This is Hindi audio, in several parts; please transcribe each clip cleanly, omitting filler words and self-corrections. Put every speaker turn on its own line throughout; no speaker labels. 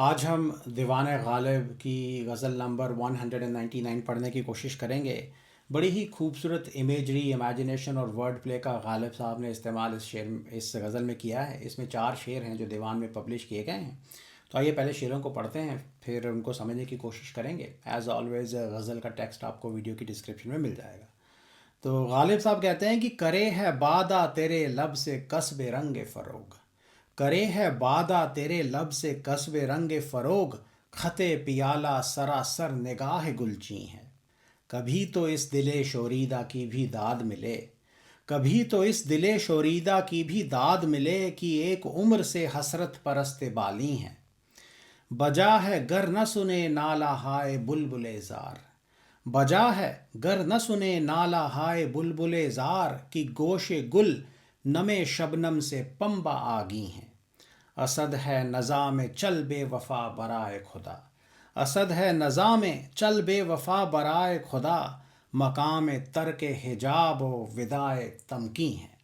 आज हम दीवान गालिब की गज़ल नंबर 199 पढ़ने की कोशिश करेंगे। बड़ी ही खूबसूरत इमेजरी, इमेजिनेशन और वर्ड प्ले का गालिब साहब ने इस्तेमाल इस गज़ल में किया है। इसमें 4 शेर हैं जो दीवान में पब्लिश किए गए हैं। तो आइए पहले शेरों को पढ़ते हैं, फिर उनको समझने की कोशिश करेंगे। एज़ ऑलवेज़ गज़ल का टेक्स्ट आपको वीडियो की डिस्क्रिप्शन में मिल जाएगा। तो गालिब साहब कहते हैं कि करे है बादा तेरे लब से कस्बे रंगे फ़रोग। करे है बादा तेरे लब से कस्बे रंगे फ़रोग। खते पियाला सरासर निगाह गुलची है। कभी तो इस दिले शोरीदा की भी दाद मिले। कभी तो इस दिले शोरीदा की भी दाद मिले कि एक उम्र से हसरत परस्ते बाली हैं। बजा है गर न सुने नाला हाय बुलबुले जार। बजा है गर न सुने नाला हाय बुलबुले जार की गोशे गुल नमे शबनम से पंबा आगी हैं। असद है नज़ा में चल बेवफा बराए खुदा। असद है नज़ा में चल बेवफा बराए खुदा। मकाम तरक हिजाब व विदाए तमकी हैं।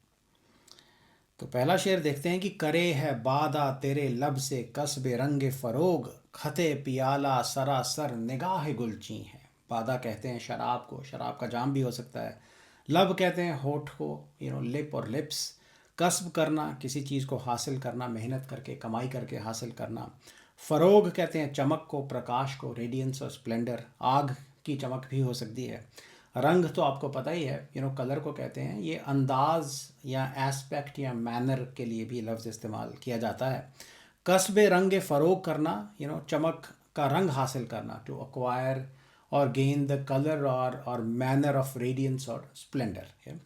तो पहला शेर देखते हैं कि करे है बादा तेरे लब से कस्बे रंगे फ़रोग। खते पियाला सरासर निगाह गुलची है। बादा कहते हैं शराब को, शराब का जाम भी हो सकता है। लब कहते हैं होठ को, लिप और लिप्स। कस्ब करना, किसी चीज़ को हासिल करना, मेहनत करके कमाई करके हासिल करना। फ़रोग कहते हैं चमक को, प्रकाश को, रेडियंस और स्प्लेंडर। आग की चमक भी हो सकती है। रंग तो आपको पता ही है, कलर को कहते हैं। ये अंदाज या एस्पेक्ट या मैनर के लिए भी लफ्ज़ इस्तेमाल किया जाता है। कस्बे रंग फ़रोग करना, चमक का रंग हासिल करना, टू अक्वायर और गेन द कलर और मैनर ऑफ रेडियंस और स्प्लेंडर।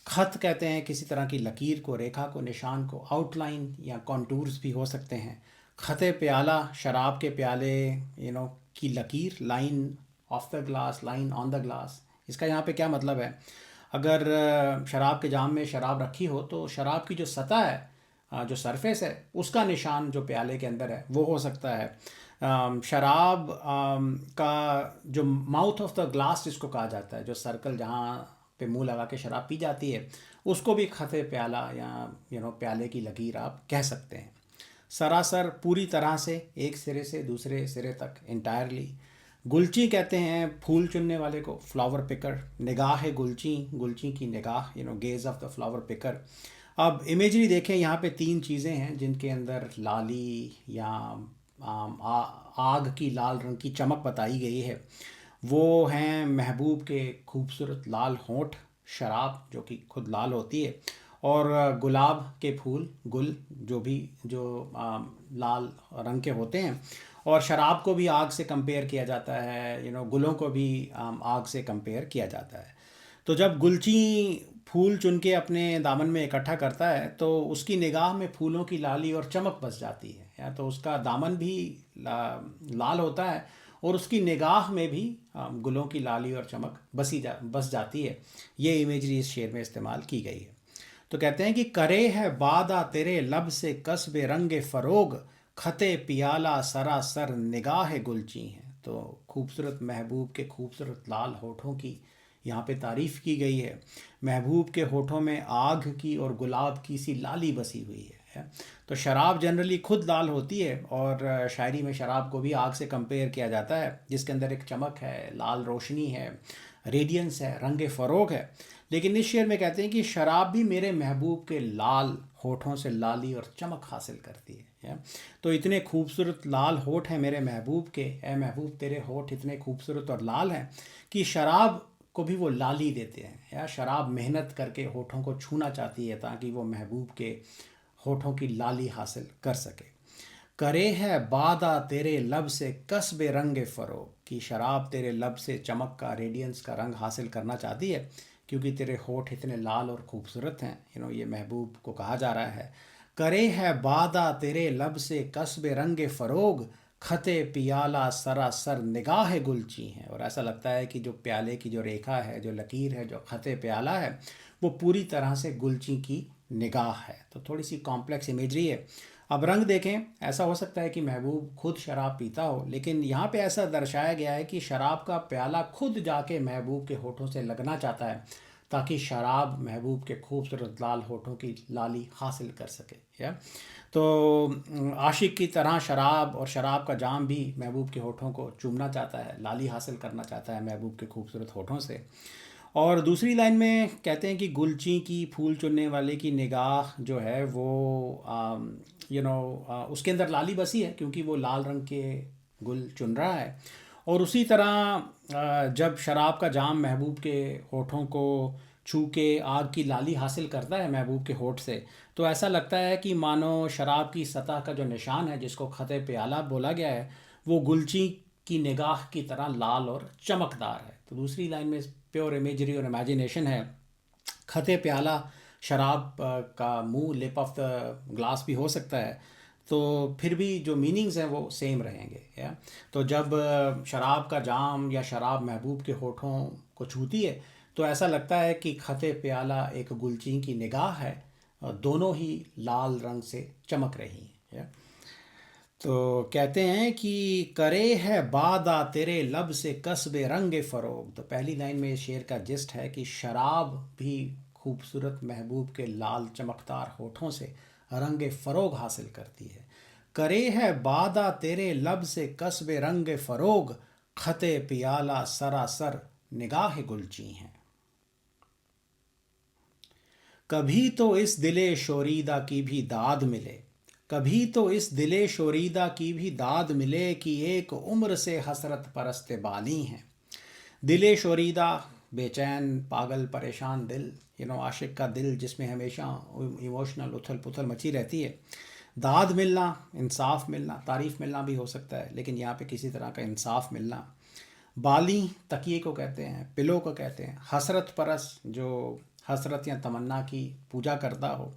खत कहते हैं किसी तरह की लकीर को, रेखा को, निशान को। आउटलाइन या कॉन्टूर्स भी हो सकते हैं। खते प्याला, शराब के प्याले की लकीर, line of the glass, line on the glass. इसका यहाँ पे क्या मतलब है? अगर शराब के जाम में शराब रखी हो तो शराब की जो सतह है, जो सरफेस है, उसका निशान जो प्याले के अंदर है वो हो सकता है। शराब का जो माउथ ऑफ द ग्लास जिसको कहा जाता है, जो सर्कल जहाँ पे मुंह लगा के शराब पी जाती है, उसको भी खते प्याला या प्याले की लकीर आप कह सकते हैं। सरासर, पूरी तरह से, एक सिरे से दूसरे सिरे तक, इंटायरली। गुलची कहते हैं फूल चुनने वाले को, फ्लावर पिकर। निगाह है गुलची, गुलची की निगाह, gauge of the flower picker. अब इमेजरी देखें, यहाँ पे 3 चीज़ें हैं जिनके अंदर लाली या आग की लाल रंग की चमक बताई गई है। वो हैं महबूब के खूबसूरत लाल होंठ, शराब जो कि खुद लाल होती है, और गुलाब के फूल, गुल, जो लाल रंग के होते हैं। और शराब को भी आग से कंपेयर किया जाता है, गुलों को भी आग से कंपेयर किया जाता है। तो जब गुलची फूल चुन के अपने दामन में इकट्ठा करता है तो उसकी निगाह में फूलों की लाली और चमक बस जाती है, या तो उसका दामन भी लाल होता है और उसकी निगाह में भी गुलों की लाली और चमक बस जाती है। ये इमेजरी इस शेर में इस्तेमाल की गई है। तो कहते हैं कि करे है बादा तेरे लब से कस्बे रंगे फ़रोग। खते पियाला सरासर निगाह गुलची हैं। तो खूबसूरत महबूब के खूबसूरत लाल होठों की यहाँ पे तारीफ़ की गई है। महबूब के होठों में आग की और गुलाब की सी लाली बसी हुई है। तो शराब जनरली खुद लाल होती है, और शायरी में शराब को भी आग से कंपेयर किया जाता है, जिसके अंदर एक चमक है, लाल रोशनी है, रेडियंस है, रंग फ़रोग है। लेकिन इस शेर में कहते हैं कि शराब भी मेरे महबूब के लाल होठों से लाली और चमक हासिल करती है। तो इतने खूबसूरत लाल होठ हैं मेरे महबूब के, ए महबूब तेरे होठ इतने खूबसूरत और लाल हैं कि शराब को भी वो लाली देते हैं। या शराब मेहनत करके होठों को छूना चाहती है ताकि वो महबूब के होठों की लाली हासिल कर सके। करे है बादा तेरे लब से कस्बे रंगे फ़रोग, की शराब तेरे लब से चमक का, रेडियंस का रंग हासिल करना चाहती है क्योंकि तेरे होठ इतने लाल और खूबसूरत हैं। ये महबूब को कहा जा रहा है। करे है बादा तेरे लब से कस्बे रंगे फ़रोग। खते पियाला सरासर निगाह गुलची हैं। और ऐसा लगता है कि जो प्याले की जो रेखा है, जो लकीर है, जो खते प्याला है, वो पूरी तरह से गुलची की निगाह है। तो थोड़ी सी कॉम्प्लेक्स इमेजरी है। अब रंग देखें, ऐसा हो सकता है कि महबूब खुद शराब पीता हो, लेकिन यहाँ पे ऐसा दर्शाया गया है कि शराब का प्याला खुद जाके महबूब के होठों से लगना चाहता है ताकि शराब महबूब के खूबसूरत लाल होठों की लाली हासिल कर सके। या तो आशिक की तरह शराब और शराब का जाम भी महबूब के होठों को चूमना चाहता है, लाली हासिल करना चाहता है महबूब के खूबसूरत होठों से। और दूसरी लाइन में कहते हैं कि गुलची की फूल चुनने वाले की निगाह जो है वो उसके अंदर लाली बसी है, क्योंकि वो लाल रंग के गुल चुन रहा है। और उसी तरह जब शराब का जाम महबूब के होठों को छू के आग की लाली हासिल करता है महबूब के होठ से, तो ऐसा लगता है कि मानो शराब की सतह का जो निशान है जिसको ख़त प्याला बोला गया है, वो गुलची की निगाह की तरह लाल और चमकदार है। तो दूसरी लाइन में प्योर इमेजरी और इमेजिनेशन है। ख़त प्याला शराब का मुंह, लिप ऑफ द ग्लास भी हो सकता है, तो फिर भी जो मीनिंग्स हैं वो सेम रहेंगे। या तो जब शराब का जाम या शराब महबूब के होठों को छूती है तो ऐसा लगता है कि ख़त प्याला एक गुलची की निगाह है, और दोनों ही लाल रंग से चमक रही हैं। या तो कहते हैं कि करे है बादा तेरे लब से कसबे रंग फ़रोग। तो पहली लाइन में शेर का जिस्ट है कि शराब भी खूबसूरत महबूब के लाल चमकदार होठों से रंग फ़रोग हासिल करती है। करे है बादा तेरे लब से कसबे रंग फ़रोग, ख़ते पियाला सरासर निगाह गुलची हैं। कभी तो इस दिले शोरीदा की भी दाद मिले, कभी तो इस दिले शोरीदा की भी दाद मिले कि एक उम्र से हसरत परस्ते बाली हैं। दिले शोरीदा, बेचैन, पागल, परेशान दिल, आशिक का दिल जिसमें हमेशा इमोशनल उथल पुथल मची रहती है। दाद मिलना, इंसाफ मिलना, तारीफ़ मिलना भी हो सकता है, लेकिन यहाँ पे किसी तरह का इंसाफ मिलना। बाली तकिए को कहते हैं, पिलो को कहते हैं। हसरत परस, जो हसरत या तमन्ना की पूजा करता हो।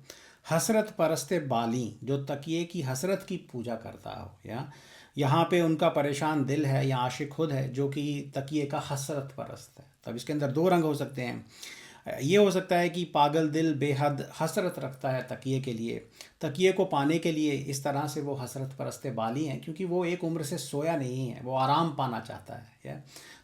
हसरत परस्ते बाली, जो तकिए की हसरत की पूजा करता हो। या यहाँ पे उनका परेशान दिल है या आशिक खुद है जो कि तकिए का हसरत परस्त है। तब इसके अंदर दो रंग हो सकते हैं। ये हो सकता है कि पागल दिल बेहद हसरत रखता है तकिए के लिए, तकिए को पाने के लिए इस तरह से वो हसरत परस्ते बाली हैं, क्योंकि वो एक उम्र से सोया नहीं है, वो आराम पाना चाहता है। या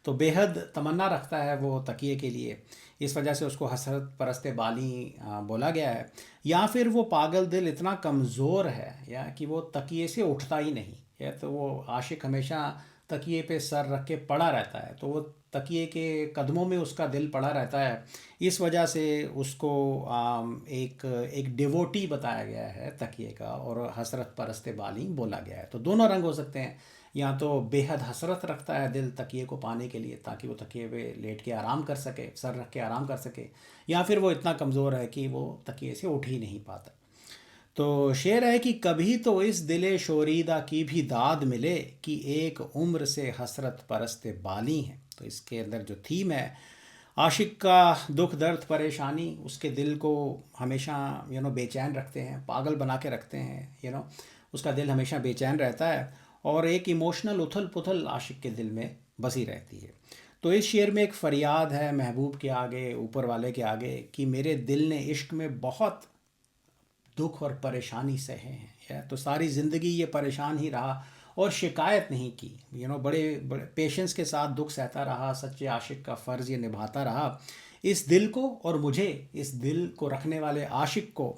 तो बेहद तमन्ना रखता है वो तकिए के लिए, इस वजह से उसको हसरत परस्ते बाली बोला गया है। या फिर वो पागल दिल इतना कमज़ोर है या कि वो तकिए से उठता ही नहीं है, तो वो आशिक हमेशा तकिए पे सर रख के पड़ा रहता है, तो वो तकिए के कदमों में उसका दिल पड़ा रहता है। इस वजह से उसको एक एक डिवोटी बताया गया है तकिए का, और हसरत परस्ते बाली बोला गया है। तो दोनों रंग हो सकते हैं। या तो बेहद हसरत रखता है दिल तकिए को पाने के लिए ताकि वो तकिए पे लेट के आराम कर सके, सर रख के आराम कर सके, या फिर वो इतना कमज़ोर है कि वो तकिए से उठ ही नहीं पाता। तो शेर है कि कभी तो इस दिले शोरीदा की भी दाद मिले कि एक उम्र से हसरत परस्ते बाली हैं। तो इसके अंदर जो थीम है, आशिक का दुख दर्द परेशानी उसके दिल को हमेशा बेचैन रखते हैं, पागल बना के रखते हैं। उसका दिल हमेशा बेचैन रहता है, और एक इमोशनल उथल पुथल आशिक के दिल में बसी रहती है। तो इस शेर में एक फरियाद है महबूब के आगे, ऊपर वाले के आगे, कि मेरे दिल ने इश्क में बहुत दुख और परेशानी सहे हैं। या तो सारी ज़िंदगी ये परेशान ही रहा और शिकायत नहीं की। बड़े बड़े पेशेंस के साथ दुख सहता रहा, सच्चे आशिक का फ़र्ज़ ये निभाता रहा। इस दिल को और मुझे, इस दिल को रखने वाले आशिक को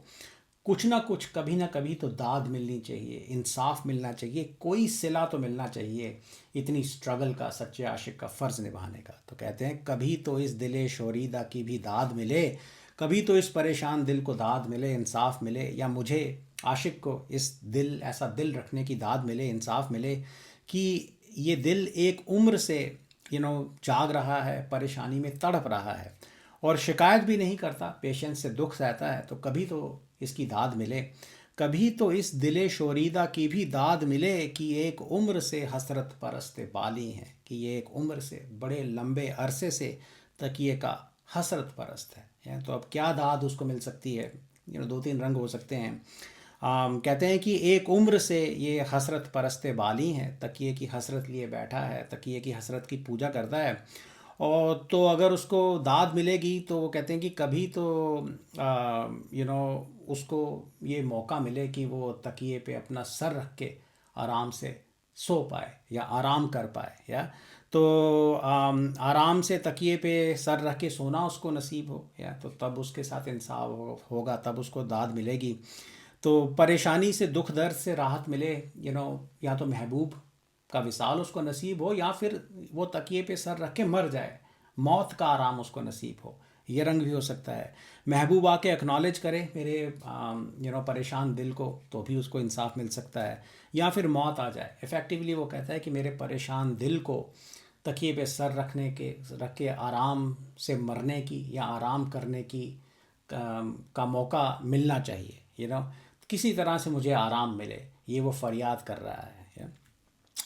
कुछ ना कुछ, कभी ना कभी तो दाद मिलनी चाहिए, इंसाफ मिलना चाहिए, कोई सिला तो मिलना चाहिए इतनी स्ट्रगल का, सच्चे आशिक का फ़र्ज़ निभाने का। तो कहते हैं कभी तो इस दिले शोरीदा की भी दाद मिले, कभी तो इस परेशान दिल को दाद मिले, इंसाफ मिले, या मुझे आशिक को इस दिल, ऐसा दिल रखने की दाद मिले, इंसाफ मिले कि ये दिल एक उम्र से जाग रहा है, परेशानी में तड़प रहा है और शिकायत भी नहीं करता, पेशेंस से दुख सहता है। तो कभी तो इसकी दाद मिले, कभी तो इस दिले शोरीदा की भी दाद मिले कि एक उम्र से हसरत परस्ते बाली हैं, कि ये एक उम्र से, बड़े लंबे अरसे से तकिए का हसरत परस्त है। तो अब क्या दाद उसको मिल सकती है? दो तीन रंग हो सकते हैं। कहते हैं कि एक उम्र से ये हसरत परस्ते बाली हैं, तकिए की हसरत लिए बैठा है, तकिए की हसरत की पूजा करता है। और तो अगर उसको दाद मिलेगी तो वो कहते हैं कि कभी तो उसको ये मौका मिले कि वो तकिए पे अपना सर रख के आराम से सो पाए या आराम कर पाए। या तो आराम से तकिए पे सर रख के सोना उसको नसीब हो, या तो तब उसके साथ इंसाफ होगा, तब उसको दाद मिलेगी। तो परेशानी से, दुख दर्द से राहत मिले, या तो महबूब का विसाल उसको नसीब हो, या फिर वो तकिए पे सर रख के मर जाए, मौत का आराम उसको नसीब हो। ये रंग भी हो सकता है। महबूब आके एक्नॉलेज करे मेरे परेशान दिल को, तो भी उसको इंसाफ मिल सकता है। या फिर मौत आ जाए, इफ़ेक्टिवली वो कहता है कि मेरे परेशान दिल को तकिए पे सर रख के आराम से मरने की या आराम करने की का मौका मिलना चाहिए। किसी तरह से मुझे आराम मिले, ये वो फरियाद कर रहा है।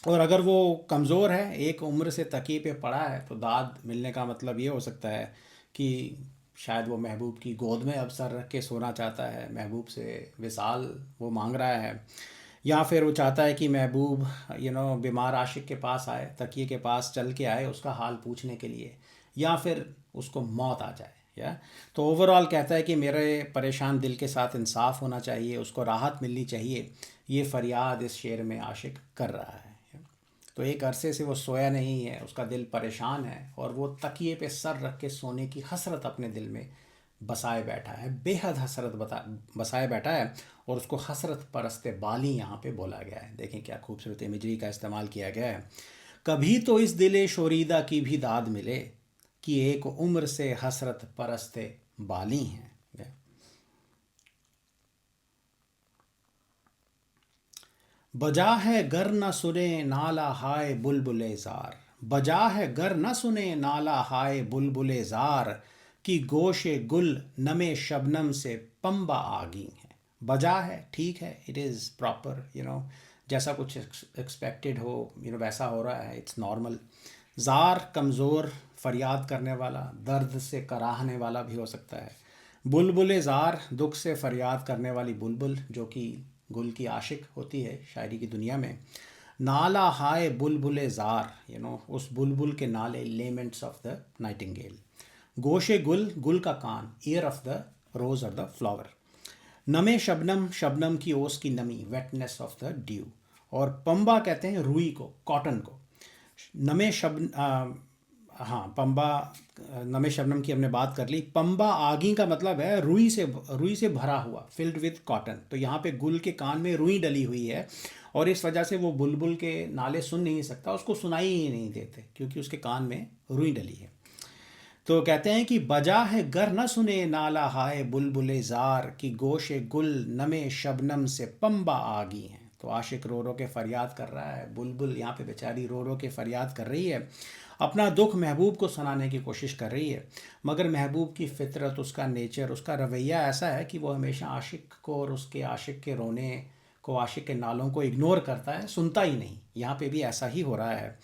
और अगर वो कमज़ोर है, एक उम्र से तकिए पे पड़ा है, तो दाद मिलने का मतलब ये हो सकता है कि शायद वो महबूब की गोद में अब सर रख के सोना चाहता है, महबूब से विसाल वो मांग रहा है। या फिर वो चाहता है कि महबूब बीमार आशिक के पास आए, तकिए के पास चल के आए उसका हाल पूछने के लिए, या फिर उसको मौत आ जाए। या तो ओवरऑल कहता है कि मेरे परेशान दिल के साथ इंसाफ होना चाहिए, उसको राहत मिलनी चाहिए। ये फरियाद इस शेर में आशिक कर रहा है। तो एक अरसे से वो सोया नहीं है, उसका दिल परेशान है, और वो तकिए पे सर रख के सोने की हसरत अपने दिल में बसाए बैठा है, बेहद हसरत बसाए बैठा है। और उसको हसरत परस्ते बाली यहाँ पे बोला गया है। देखें क्या खूबसूरत इमेजरी का इस्तेमाल किया गया है। कभी तो इस दिले शोरीदा की भी दाद मिले, कि एक उम्र से हसरत परस्ते बाली हैं। बजा है गर न सुने नाला हाय बुलबुले जार, बजा है गर न सुने नाला हाय बुलबुले जार, कि गोशे गुल नमे शबनम से पंबा आगी है। बजा है, ठीक है, इट इज़ प्रॉपर, जैसा कुछ एक्सपेक्टेड हो, वैसा हो रहा है, इट्स नॉर्मल। ज़ार कमज़ोर, फरियाद करने वाला, दर्द से कराहने वाला भी हो सकता है। बुलबुल ज़ार, दुख से फरियाद करने वाली बुलबुल, जो कि गुल की आशिक होती है शायरी की दुनिया में। नाला हाय बुलबुल ज़ार, उस बुलबुल के नाले, लेमेंट्स ऑफ द नाइटिंगेल। गोशे गुल, गुल का कान, ईयर ऑफ द रोज़ और द फ्लावर। नमे शबनम, शबनम की ओस की नमी, वेटनेस ऑफ द ड्यू। और पंबा कहते हैं रुई को, कॉटन को। नमे शब हाँ, पंबा, नमे शबनम की हमने बात कर ली। पंबा आगी का मतलब है रुई से भरा हुआ, फिल्ड विद कॉटन। तो यहाँ पे गुल के कान में रुई डली हुई है, और इस वजह से वो बुलबुल के नाले सुन नहीं सकता, उसको सुनाई ही नहीं देते, क्योंकि उसके कान में रुई डली है। तो कहते हैं कि बजा है गर न सुने नाला हाय बुलबुले ज़ार, की गोशे गुल नमे शबनम से पंबा आगी हैं। तो आशिक रो रो के फरियाद कर रहा है, बुलबुल यहाँ पे बेचारी रो रो के फरियाद कर रही है, अपना दुख महबूब को सुनाने की कोशिश कर रही है। मगर महबूब की फितरत, उसका नेचर, उसका रवैया ऐसा है कि वो हमेशा आशिक को और उसके आशिक के रोने को, आशिक के नालों को इग्नोर करता है, सुनता ही नहीं। यहाँ पे भी ऐसा ही हो रहा है।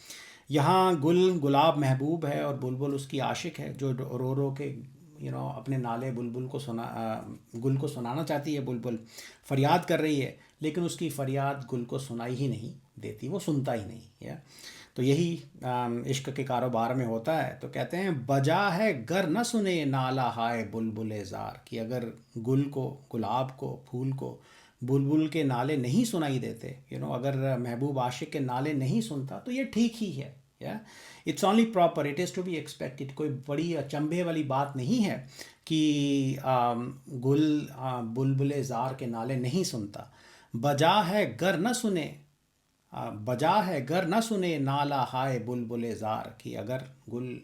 यहाँ गुलाब महबूब है और बुलबुल उसकी आशिक है, जो रो रो के अपने नाले बुलबुल को गुल को सुनाना चाहती है। बुलबुल फरियाद कर रही है, लेकिन उसकी फरियाद गुल को सुनाई ही नहीं देती, वो सुनता ही नहीं है। तो यही इश्क के कारोबार में होता है। तो कहते हैं बजा है गर न सुने नाला हाय बुलबुले ज़ार, कि अगर गुल को, गुलाब को, फूल को बुलबुल के नाले नहीं सुनाई देते, अगर महबूब आशिक के नाले नहीं सुनता, तो ये ठीक ही है। या it's only proper, it is to be expected. कोई बड़ी अचंभे वाली बात नहीं है कि गुल बुलबुले ज़ार के नाले नहीं सुनता। बजा है गर न सुने, बजा है गर न सुने नाला हाय बुलबुले ज़ार, कि अगर गुल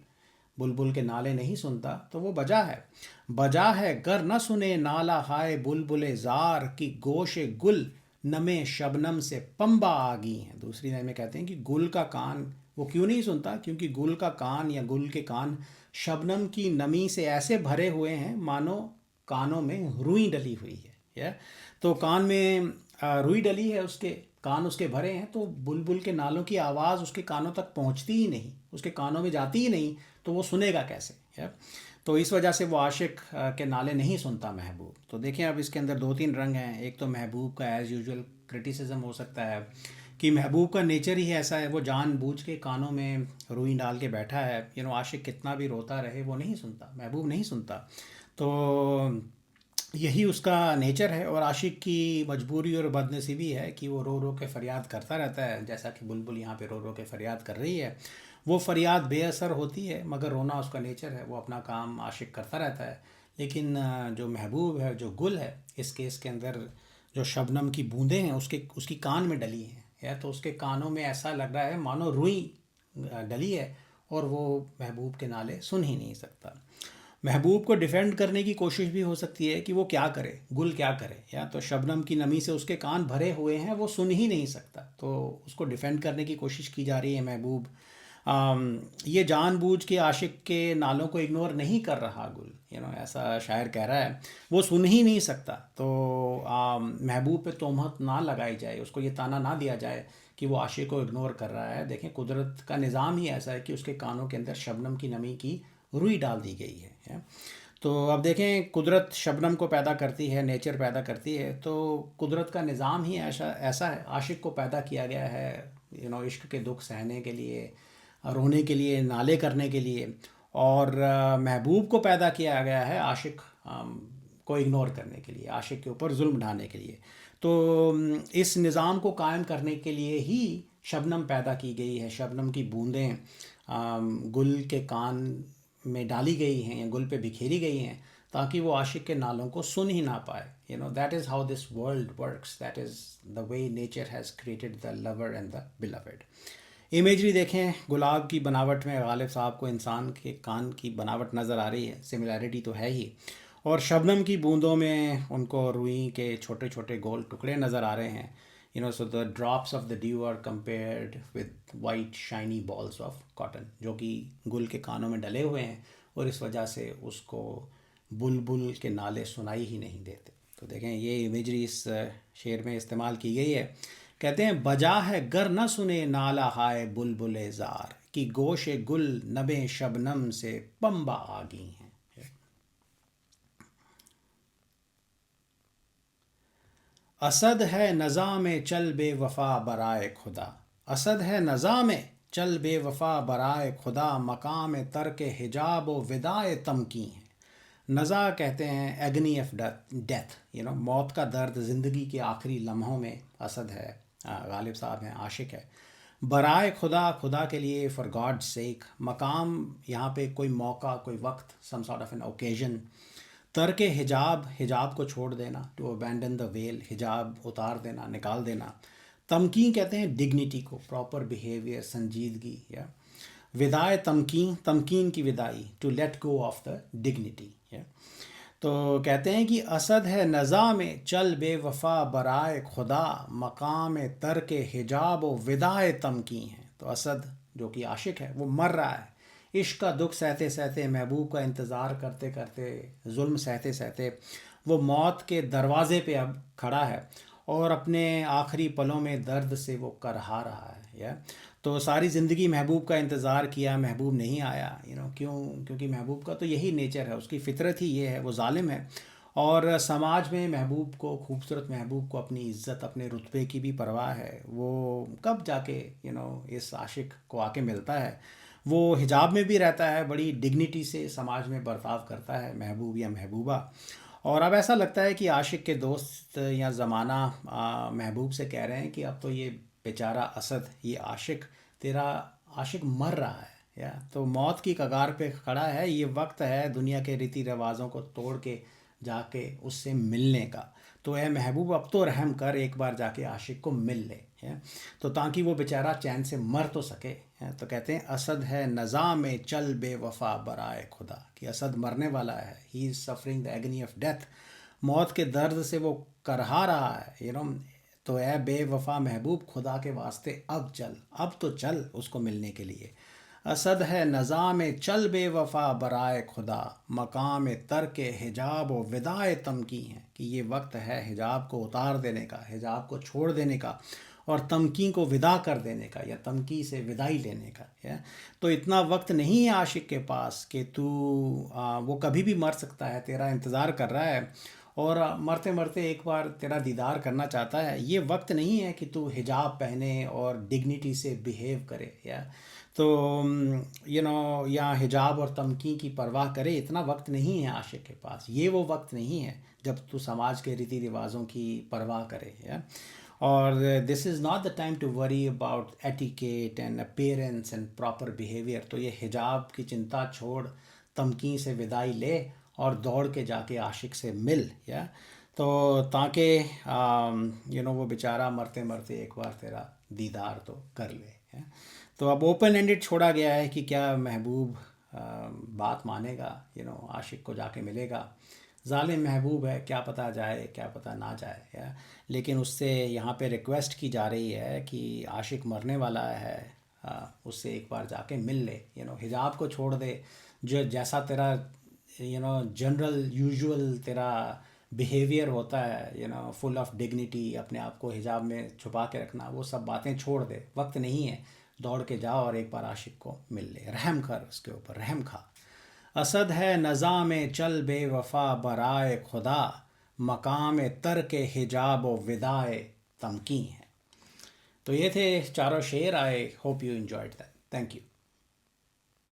बुलबुल के नाले नहीं सुनता, तो वो बजा है। बजा है गर न सुने नाला हाय बुलबुले ज़ार, की गोशे गुल नमे शबनम से पंबा आगी हैं। दूसरी लाइन में कहते हैं कि गुल का कान वो क्यों नहीं सुनता, क्योंकि गुल का कान या गुल के कान शबनम की नमी से ऐसे भरे हुए हैं मानो कानों में रुई डली हुई है। या तो कान में रुई डली है, उसके कान उसके भरे हैं, तो बुलबुल के नालों की आवाज़ उसके कानों तक पहुंचती ही नहीं, उसके कानों में जाती ही नहीं, तो वो सुनेगा कैसे। या तो इस वजह से वो आशिक के नाले नहीं सुनता महबूब। तो देखें, अब इसके अंदर दो तीन रंग हैं। एक तो महबूब का एज़ यूजुअल क्रिटिसिज्म हो सकता है कि महबूब का नेचर ही ऐसा है, वो जानबूझ के कानों में रुई डाल के बैठा है। आशिक कितना भी रोता रहे, वो नहीं सुनता, महबूब नहीं सुनता। तो यही उसका नेचर है। और आशिक की मजबूरी और बदनसीबी है कि वो रो रो के फरियाद करता रहता है, जैसा कि बुलबुल यहाँ पे रो रो के फरियाद कर रही है। वो फरियाद बेअसर होती है, मगर रोना उसका नेचर है, वो अपना काम आशिक करता रहता है। लेकिन जो महबूब है, जो गुल है, इस केस के अंदर जो शबनम की बूंदें हैं उसकी कान में डली हैं, या तो उसके कानों में ऐसा लग रहा है मानो रुई डली है, और वो महबूब के नाले सुन ही नहीं सकता। महबूब को डिफेंड करने की कोशिश भी हो सकती है कि वो क्या करे, गुल क्या करे, या तो शबनम की नमी से उसके कान भरे हुए हैं, वो सुन ही नहीं सकता, तो उसको डिफेंड करने की कोशिश की जा रही है। महबूब ये जानबूझ के आशिक के नालों को इग्नोर नहीं कर रहा गुल, ऐसा शायर कह रहा है। वो सुन ही नहीं सकता, तो महबूब पे तोहमत ना लगाई जाए, उसको ये ताना ना दिया जाए कि वो आशिक को इग्नोर कर रहा है। देखें, कुदरत का निज़ाम ही ऐसा है कि उसके कानों के अंदर शबनम की नमी की रुई डाल दी गई है। तो अब देखें, कुदरत शबनम को पैदा करती है, नेचर पैदा करती है, तो कुदरत का निज़ाम ही ऐसा ऐसा है। आशिक को पैदा किया गया है इश्क के दुख सहने के लिए, रोने के लिए, नाले करने के लिए। और महबूब को पैदा किया गया है आशिक को इग्नोर करने के लिए, आशिक के ऊपर जुल्म ढाने के लिए। तो इस निज़ाम को कायम करने के लिए ही शबनम पैदा की गई है। शबनम की बूंदें गुल के कान में डाली गई हैं, या गुल पे बिखेरी गई हैं, ताकि वो आशिक के नालों को सुन ही ना पाए। That is how this world works, that is the way nature has created the lover and the beloved. Imagery देखें, गुलाब की बनावट में गालिब साहब को इंसान के कान की बनावट नज़र आ रही है, सिमिलैरिटी तो है ही। और शबनम की बूंदों में उनको रुई के छोटे छोटे गोल टुकड़े नज़र आ रहे हैं। So the drops of the dew are compared with white shiny balls of cotton, जो कि गुल के कानों में डले हुए हैं, और इस वजह से उसको बुलबुल के नाले सुनाई ही नहीं देते। तो देखें, ये इमेजरी इस शेर में इस्तेमाल की गई है। कहते हैं, बजा है गर न सुने नाला हाय बुलबुले जार, कि गोशे गुल नबे शबनम से पंबा आ गई हैं। असद है नज़ा में चल बेवफा बराए खुदा, असद है नज़ा में चल बेवफा बराए खुदा, मकाम तर्क हिजाब व विदाए तमकी हैं। नज़ा कहते हैं एगनी ऑफ डेथ, मौत का दर्द, ज़िंदगी के आखिरी लम्हों में असद है, गालिब साहब हैं, आशिक है। बराए खुदा, खुदा के लिए, फॉर गॉड सेक। मकाम, यहाँ पे कोई मौका, कोई वक्त, some sort of an occasion. तर्क हिजाब, हिजाब को छोड़ देना, टू अबैंडन द वेल, हिजाब उतार देना, निकाल देना। तमकीन कहते हैं डिग्निटी को, प्रॉपर बिहेवियर, संजीदगी। या विदाए तमकीन, तमकीन की विदाई, to let go of the dignity. तो कहते हैं कि असद है नज़ा में चल बेवफा बराए खुदा, मकाम तर्क हिजाब व विदाए तमकी हैं। तो असद जो कि आशिक है, वो मर रहा है, इश्क का दुख सहते सहते, महबूब का इंतज़ार करते करते, जुल्म सहते सहते, वो मौत के दरवाज़े पे अब खड़ा है, और अपने आखिरी पलों में दर्द से वो करहा रहा है। या तो सारी ज़िंदगी महबूब का इंतज़ार किया, महबूब नहीं आया। क्यों? क्योंकि महबूब का तो यही नेचर है, उसकी फ़ितरत ही ये है, वो ज़ालिम है। और समाज में महबूब को, खूबसूरत महबूब को अपनी इज़्ज़त, अपने रुतबे की भी परवाह है। वो कब जाके इस आशिक को आके मिलता है। वो हिजाब में भी रहता है, बड़ी डिग्निटी से समाज में बर्ताव करता है, महबूब या महबूबा। और अब ऐसा लगता है कि आशिक के दोस्त या ज़माना महबूब से कह रहे हैं कि अब तो ये बेचारा असद, ये आशिक, तेरा आशिक मर रहा है, या तो मौत की कगार पे खड़ा है, ये वक्त है दुनिया के रीति रिवाज़ों को तोड़ के जाके उससे मिलने का। तो ए महबूब, अब तो रहम कर, एक बार जाके आशिक को मिल ले, है तो ताकि वो बेचारा चैन से मर तो सके। है तो कहते हैं, असद है नज़ा में चल बेवफा बराए खुदा, कि असद मरने वाला है, he is suffering the agony of death, मौत के दर्द से वो करहा रहा है। तो ए बेवफा महबूब, खुदा के वास्ते अब चल, अब तो चल उसको मिलने के लिए। असद है नज़ा में चल बेवफा बराए खुदा, मकाम तर्क हिजाब व विदाए तमकी हैं, कि ये वक्त है हिजाब को उतार देने का, हिजाब को छोड़ देने का, और तमकी को विदा कर देने का, या तमकी से विदाई लेने का। या तो इतना वक्त नहीं है आशिक के पास कि तू वो कभी भी मर सकता है, तेरा इंतज़ार कर रहा है। और मरते मरते एक बार तेरा दीदार करना चाहता है। ये वक्त नहीं है कि तू हिजाब पहने और डिग्निटी से बिहेव करे, या तो या हिजाब और तमकीन की परवाह करे। इतना वक्त नहीं है आशिक के पास। ये वो वक्त नहीं है जब तू समाज के रीति रिवाजों की परवाह करे, या और this is not the time to worry about etiquette and appearance and proper behaviour. तो ये हिजाब की चिंता छोड़, तमकीन से विदाई ले और दौड़ के जाके आशिक से मिल, या तो ताकि वो बेचारा मरते मरते एक बार तेरा दीदार तो कर ले, या? तो अब ओपन एंडेड छोड़ा गया है कि क्या महबूब बात मानेगा, आशिक को जाके मिलेगा। ज़ालिम महबूब है, क्या पता जाए क्या पता ना जाए, या लेकिन उससे यहाँ पे रिक्वेस्ट की जा रही है कि आशिक मरने वाला है, उससे एक बार जाके मिल ले। हिजाब को छोड़ दे। जो जैसा तेरा जनरल यूजुअल तेरा बिहेवियर होता है, फुल ऑफ डिग्निटी, अपने आप को हिजाब में छुपा के रखना, वो सब बातें छोड़ दे। वक्त नहीं है, दौड़ के जाओ और एक बार आशिक को मिल ले। रहम कर, उसके ऊपर रहम खा। असद है नज़ा में चल बेवफा बराए खुदा, मकाम तर के हिजाब व विदाए तमकी है। तो ये थे चारों शेर। I hope you enjoyed that. Thank you.